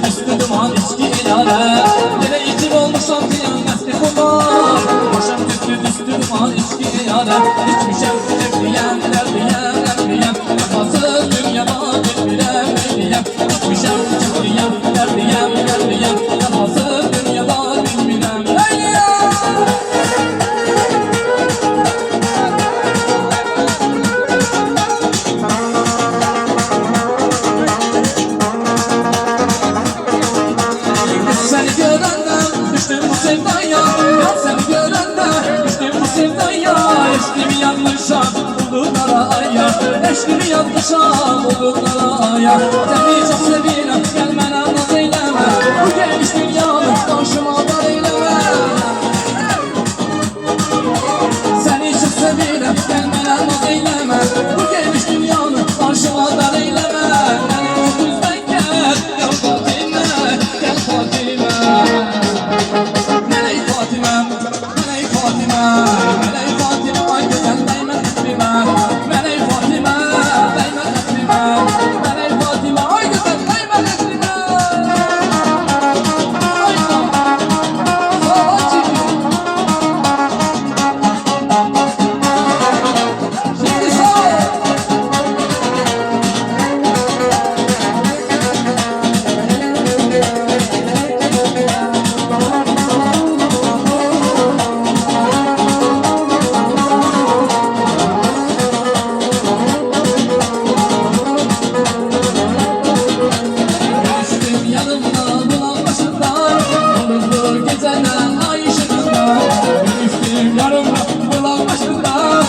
düştü duman içki ilale. Yine içim olmuşam kıyametli kumar. Başım düştü duman içki ilale. İçmişem evliyem evliyem. Vefasız dünyada bilmirem eyliyem. İçmişem evliyem evliyem. Vefasız dünyada bilmirem eyliyem. Seni görenden düştüm bu sevdaya. Ya seni görenden düştüm bu sevdaya. Eşkimi yanlışa bulduklara aya. Eşkimi yanlışa bulduklara aya. Seni çok seviyorum gelmene naz eyleme. Bu geniş dünyanın karşıma dar eyleme. Seni çok seviyorum gelmene naz eyleme. Bu geniş dünyanın karşıma dar eyleme. Beni çok üzmek gel gel Fatime. Gel Fatime. Melek Fatime. Melek Fatime. Melek Fatime. Ay güzel değme kalbime. Melek Fatime. Değme kalbime. Melek Fatime. Ay güzel değme kalbime. Ay Fatime. Şimdi sağ ol. Düştüm yanımda bulan başında. Bulundur geceler ay ışığında. Düştüm yanımda bulan başında.